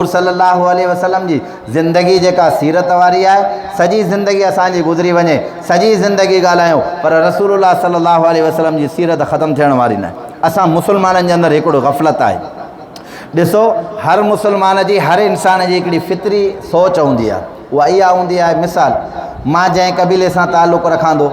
सल्लल्लाहु अलैहि वसल्लम जी ज़िंदगी जेका सीरत वारी आहे, सॼी ज़िंदगी असांजी गुज़री वञे, सॼी ज़िंदगी ॻाल्हायूं, पर रसूलुल्लाह सल्लल्लाहु अलैहि वसल्लम जी सीरत ख़तमु थियण वारी न आहे। असां मुस्लमाननि जे अंदरि हिकिड़ो ग़फ़लत आहे। ॾिसो, हर मुस्लमान जी, हर इंसान जी हिकिड़ी फितरी सोच हूंदी आहे। उहा इहा हूंदी आहे, मिसाल, मां जंहिं क़बीले सां ताल्लुक़ु रखां थो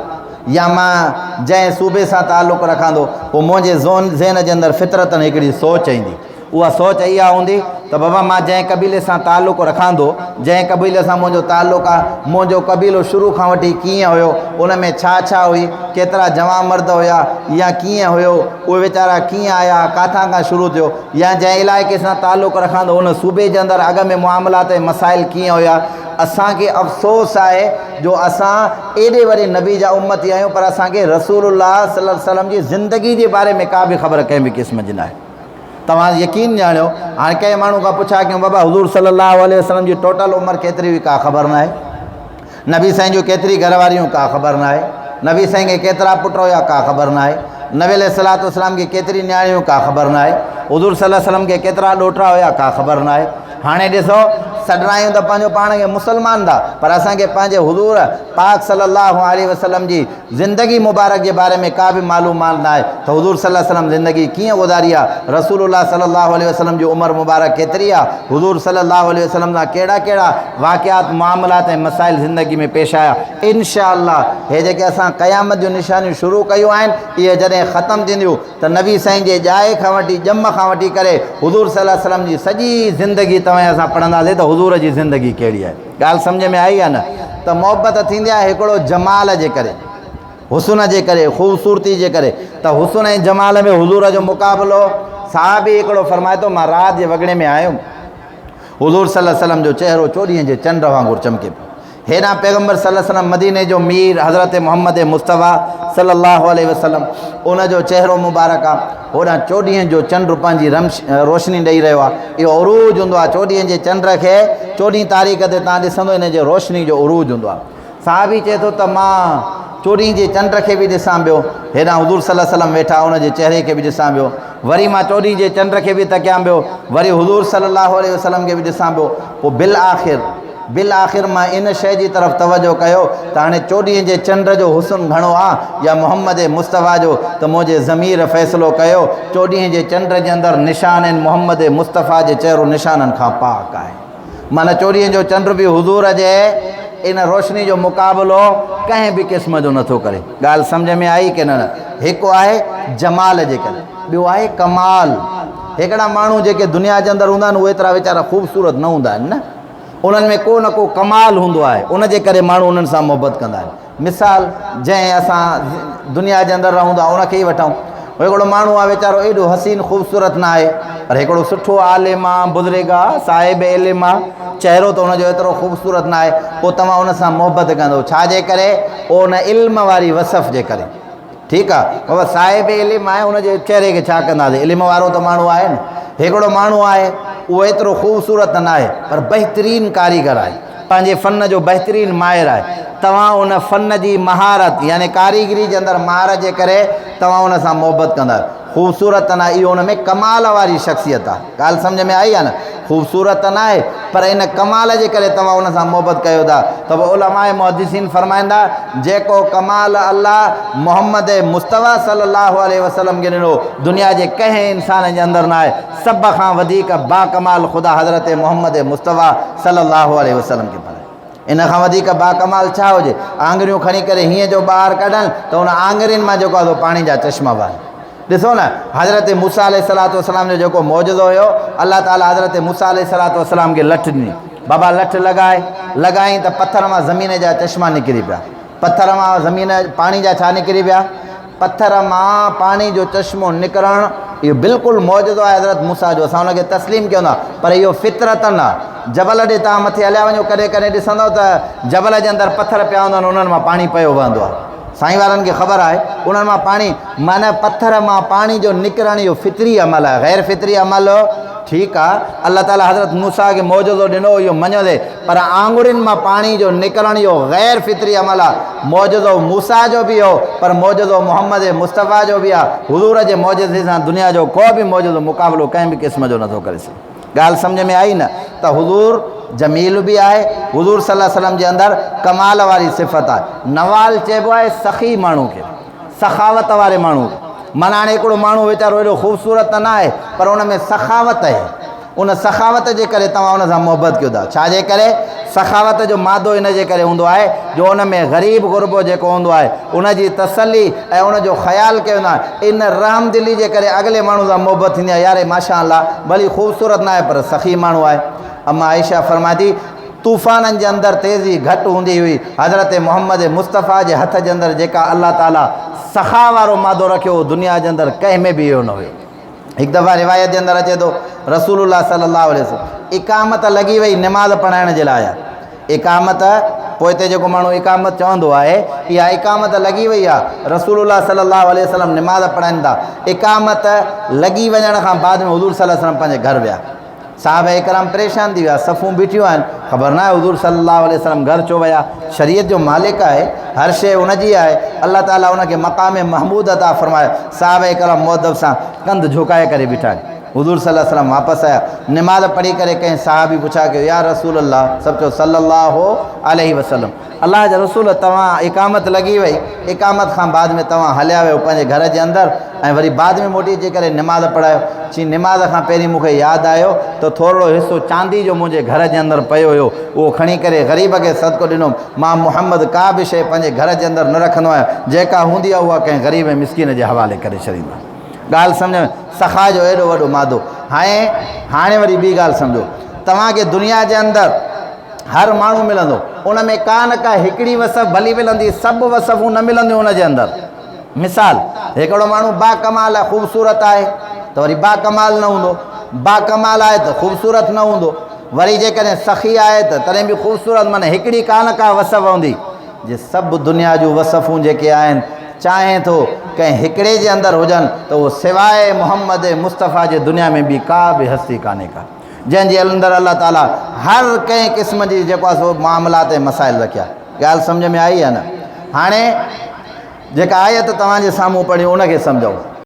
या मां जंहिं सूबे सां ताल्लुक़ु रखां थो, पोइ मुंहिंजे ज़हन जे अंदरि फितरतन हिकिड़ी सोच ईंदी। उहा सोच इहा हूंदी त बाबा मां जंहिं क़बीले सां ताल्लुक़ु रखां थो, जंहिं क़बीले सां मुंहिंजो ताल्लुक़ु आहे, मुंहिंजो क़बीलो शुरू खां वठी कीअं हुयो, उन में छा छा हुई, केतिरा जवां मर्द हुया या कीअं हुयो, उहे वीचारा कीअं आया, काथां खां शुरू थियो, या जंहिं इलाइक़े सां ताल्लुक़ु रखां थो उन सूबे जे अंदरि अॻ में मुआमलात ऐं मसाइल कीअं हुया। असांखे अफ़सोस आहे जो असां एॾे वॾे नबी जा उम्मती आहियूं, पर असांखे रसूलुल्लाह सल्लल्लाहु अलैहि वसल्लम जी ज़िंदगी जे बारे में का बि ख़बर कंहिं बि क़िस्म जी न आहे। तव्हां यकीन ॼाणियो, हाणे कंहिं माण्हू खां पुछा कयूं, बाबा हुज़ूर सल्लल्लाहु अलैहि वसल्लम जी टोटल उमिरि केतिरी हुई, का ख़बर न आहे। नबी साईं जूं केतिरी घरवारियूं, का ख़बर न आहे। नबी साईं खे केतिरा पुट हुया, का ख़बर न आहे। नबी अलैहिस्सलातु वस्सलाम खे केतिरी न्याणियूं, का ख़बर न आहे। हुज़ूर सल्लल्लाहु अलैहि वसल्लम खे केतिरा ॾोहिटा हुया, का ख़बर न आहे। हाणे ॾिसो, सॾायूं त पंहिंजो पाण खे मुस्लमान था, पर असांखे पंहिंजे हुज़ूर पाक सल्लल्लाहु अलैहि वसल्लम जी ज़िंदगी मुबारक जे बारे में का बि मालूमात न आहे त हुज़ूर सल्लल्लाहु अलैहि वसल्लम ज़िंदगी कीअं गुज़ारी आहे, रसूलुल्लाह सल्लल्लाहु अलैहि वसल्लम जी उमिरि मुबारक केतिरी आहे, हुज़ूर सल्लल्लाहु अलैहि वसल्लम सां कहिड़ा कहिड़ा वाक़ियात मामलात ऐं मसाइल ज़िंदगी में पेश आया। इंशाअल्लाह हे जेके असां क़यामत जूं निशानियूं शुरू कयूं आहिनि, इहे जॾहिं ख़तमु थींदियूं त नबी साईं जे ॼाए खां वठी ॼम खां वठी करे हुज़ूर सल्लल्लाहु अलैहि वसल्लम जी सॼी ज़िंदगी तव्हां असां पढ़ंदासीं त हुज़ूर जी ज़िंदगी कहिड़ी आहे। ॻाल्हि सम्झ में आई आहे न? त मोहबत थींदी आहे हिकिड़ो जमाल जे करे, हुस्न जे करे, ख़ूबसूरती जे करे। त हुस्न ऐं जमाल में हुज़ूर जो मुक़ाबिलो, साहबी हिकिड़ो फरमाए थो, मां राति जे वॻड़े में आयुमि, हुज़ूर सल्लल्लाहु अलैहि वसल्लम जो चहिरो चोॾींहं जे चंड वांगुरु चमके पियो। हेॾां पैगम्बर सल्लल्लाहु अलैहि वसल्लम मदीने जो मीर हज़रत मोहम्मद मुस्तफ़ा सल्लल्लाहु अलैहि वसल्लम, उन जो चहिरो मुबारक आहे, होॾां चोॾींहं जो चंड पंहिंजी रोशनी ॾेई रहियो आहे। इहो उरूज हूंदो आहे, चोॾींहं जे चंड खे 14 तारीख़ ते तव्हां ॾिसंदो, इन जे रोशनी जो उरूज हूंदो आहे। साहबी चए थो त मां 14 जे चंड खे बि ॾिसां पियो, हेॾां हुज़ूर सल्लल्लाहु अलैहि वसल्लम वेठा, उन जे चहिरे खे बि ॾिसां पियो, वरी मां 14 जे चंड खे बि तकियां पियो, वरी हुज़ूर सल्लल्लाहु अलैहि वसल्लम खे बि ॾिसां पियो। पोइ बिल आख़िर मां इन शइ जी तरफ़ तवजो कयो त हाणे 14 जे चंड जो हुस्न घणो आहे या मोहम्मद मुस्तफ़ा जो, त मुंहिंजे ज़मीर फ़ैसिलो कयो 14 जे चंड जे अंदरि निशान आहिनि मोहम्मद मुस्तफ़ा जे चहिरो निशाननि खां पाक आहे। माना 14 जो चंड बि हुज़ूर जे इन रोशनी जो मुक़ाबिलो कंहिं बि क़िस्म जो नथो करे। ॻाल्हि सम्झ में आई की न? हिकु आहे जमाल जे करे, ॿियो आहे कमाल। हिकिड़ा माण्हू जेके दुनिया जे अंदरि हूंदा आहिनि, उहे एतिरा वीचारा ख़ूबसूरत न हूंदा आहिनि न, उन्हनि में को न को कमाल हूंदो आहे, उन जे करे माण्हू उन्हनि सां मोहबत कंदा आहिनि। मिसाल, जंहिं असां दुनिया जे अंदरि रहूं था उनखे ई वठूं, हिकिड़ो माण्हू आहे वीचारो एॾो हसीन ख़ूबसूरत न आहे, पर हिकिड़ो सुठो आलिम आहे, बुज़ुर्ग आहे, साहिब इल्म आहे, चहिरो त हुनजो एतिरो ख़ूबसूरत न आहे, पोइ तव्हां उन सां मोहबत कंदो। छाजे करे? उन इल्म वारी वसफ़ जे करे। ठीकु आहे, बाबा साहिब इल्म आहे, उनजे चहिरे खे छा कंदासीं, इल्म वारो त माण्हू आहे न। हिकिड़ो माण्हू आहे, उहो एतिरो ख़ूबसूरत न आहे, पर बहितरीन कारीगर आहे, पंहिंजे फ़न जो बहितरीन माहिर आहे। तव्हां उन फ़न जी महारत यानी कारीगरी जे अंदरि महारत जे करे तव्हां उन सां मोहबत कंदा। ख़ूबसूरत न आहे, इहो उन में कमाल वारी शख़्सियत आहे। ॻाल्हि सम्झ में आई आहे न? ख़ूबसूरत न आहे, पर इन कमाल जे करे तव्हां उन सां मोहबत कयो था। त पोइ उलमाए मुहद्दिसीन फरमाईंदा, जेको कमाल अल्लाह मोहम्मद मुस्तफ़ा सल्लल्लाहु अलैहि वसल्लम खे ॾिनो, दुनिया जे कंहिं इंसान जे अंदरि न आहे। सभ खां वधीक बाकमाल ख़ुदा हज़रत मोहम्मद मुस्तफ़ा सल्लल्लाहु अलैहि वसल्लम खे पढ़े। इन खां वधीक बाकमाल छा हुजे? आङुरियूं खणी करे हीअं जो ॿाहिरि कढनि त उन आङुरियुनि मां जेको आहे पाणी जा चश्मा वहनि। ॾिसो न, हज़रत मूसा अलैहिस्सलातु वस्सलाम जो जेको मौजज़ो हुयो, अल्लाह ताला हज़रत मूसा अलैहिस्सलातु वस्सलाम खे लठ ॾिनी। बाबा लठ लॻाई त पथर मां ज़मीन जा चश्मा निकिरी पिया। पथर मां ज़मीन पाणी जा छा निकिरी पिया? पथर मां पाणी जो चश्मो निकिरणु, इहो बिल्कुलु मौजज़ो आहे हज़रत मूसा जो। असां हुनखे तस्लीम कयूं था, पर इहो फितरतन आहे। जबल ॾे तव्हां मथे हलिया वञो, कॾहिं कॾहिं ॾिसंदव त जबल जे अंदरि पथर पिया हूंदा आहिनि, उन्हनि मां पाणी पियो वहंदो आहे। साईं वारनि खे ख़बर आहे, उन्हनि मां पाणी, माना पथर मां पाणी जो निकिरणु इहो फितरी अमल आहे, गैर फितरी अमल। ठीकु आहे, अल्लाह ताला हज़रत मूसा खे मौजज़ो ॾिनो, इहो मञियोसीं, पर आङुरियुनि मां पाणी जो निकिरणु इहो गैर फितरी अमल आहे। मौजज़ो मूसा जो बि हो, पर मौजज़ो मोहम्मद मुस्तफ़ा जो बि आहे। हुज़ूर जे मौजज़े सां दुनिया जो को बि मौजज़ो मुक़ाबिलो कंहिं बि क़िस्म जो नथो करे सघे। ॻाल्हि सम्झ में आई न त हुज़ूर जमील भी आहे। हुज़ूर सल्लल्लाहु अलैहि वसल्लम जे अंदरि कमाल वारी सिफ़त आहे। नवाल चइबो आहे सख़ी माण्हू खे, सखावत वारे माण्हू खे। माना हाणे हिकिड़ो माण्हू वीचारो एॾो ख़ूबसूरत त न आहे पर उन में सखावत आहे। उन सखावत जे करे तव्हां उन सां मोहबत कयो था। छाजे करे? सखावत जो मादो इन जे करे हूंदो आहे जो उन में ग़रीब गुरबो जेको हूंदो आहे उन जी तसली ऐं उन जो ख़्यालु कयो वेंदो आहे। इन रहमदिली जे करे अॻिले माण्हू सां मोहबत थींदी आहे। यार माशा अल्लाह भली ख़ूबसूरत न आहे पर सख़ी माण्हू आहे। अम्मा आयशा फरमाए थी तूफ़ाननि जे अंदरि तेज़ी घटि हूंदी हुई, हज़रत मोहम्मद मुस्तफ़ा जे हथ जे अंदरि जेका अल्लाह ताला सखा वारो मादो रखियो हो दुनिया जे अंदरि कंहिं में बि इहो न हुयो। हिकु दफ़ा रिवायत जे अंदरि अचे थो रसूलुल्लाह सल्लल्लाहु अलैहि वसल्लम इकामत लॻी वई निमाज़ पढ़ाइण जे लाइ। इकामत पोइ हिते जेको माण्हू इकामत चवंदो आहे इहा इकामत लॻी वई आहे। रसूलुल्लाह सल्लल्लाहु अलैहि वसल्लम निमाज़ पढ़ाइनि था। इकामत लॻी वञण खां बाद में हुज़ूर सल्लल्लाहु अलैहि वसल्लम पंहिंजे घर विया। साहब इकराम परेशान थी विया, सफ़ूं बीठियूं आहिनि, ख़बर न आहे हुज़ूर सल्लल्लाहु अलैहि वसल्लम घर छो विया। शरीयत जो मालिक आहे, हर शइ उनजी आहे। अल्लाह ताला उनखे मक़ाम महमूद अता फ़रमाए। साहब इकराम मुअद्दब सां कंध झुकाए करे बीठा आहिनि। हुज़ूर सल्लल्लाहु अलैहि वसल्लम वापसि आया। निमाज़ पढ़ी करे कंहिं साहबी पुछा कयो या रसूल अल्लाह, सभु चयो सल्लल्लाहु अलैहि वसल्लम, अल्लाह जा रसूल तव्हां इकामत लॻी वई, इकामत खां बाद में तव्हां हलिया वियो पंहिंजे घर जे अंदरि ऐं वरी बाद में मोटी अची करे निमाज़ पढ़ायो। चई निमाज़ खां पहिरीं मूंखे यादि आयो त थोरो हिसो चांदी जो मुंहिंजे घर जे अंदरि पियो हुयो, उहो खणी करे ग़रीब खे सदको ॾिनो। मां मुहम्मद का बि शइ पंहिंजे घर जे अंदरि न रखंदो आहियां, जेका हूंदी आहे उहा कंहिं ग़रीब ऐं मिसकीन जे हवाले करे छॾींदो आहियां। ॻाल्हि सम्झ में? सखा जो एॾो वॾो मादो। हाणे वरी ॿी ॻाल्हि सम्झो, तव्हांखे दुनिया जे अंदरि हर माण्हू मिलंदो, उन में का न का हिकिड़ी वसफ़ भली मिलंदी, सभु वसफ़ूं न मिलंदियूं उन जे अंदरि। मिसाल हिकिड़ो माण्हू बाकमाल आहे, ख़ूबसूरत आहे त वरी बाकमाल न हूंदो, बाकमाल आहे त ख़ूबसूरत न हूंदो, वरी जेकॾहिं सख़ी आहे त तॾहिं बि ख़ूबसूरत। माना हिकिड़ी का न का वसफ़ हूंदी। जे सभु दुनिया जूं वसफ़ूं जेके आहिनि चाहे थो कंहिं हिकिड़े जे अंदरि हुजनि त उहो सवाइ मोहम्मद मुस्तफ़ा जे दुनिया में बि का बि हस्ती कान्हे का जंहिंजे अंदरि अल्लाह ताला हर कंहिं क़िस्म जी जेको आहे सो मामलात ऐं मसाइल रखिया। ॻाल्हि सम्झ में आई आहे न? हाणे जेका आयत तव्हांजे साम्हूं पढ़ी उनखे सम्झो।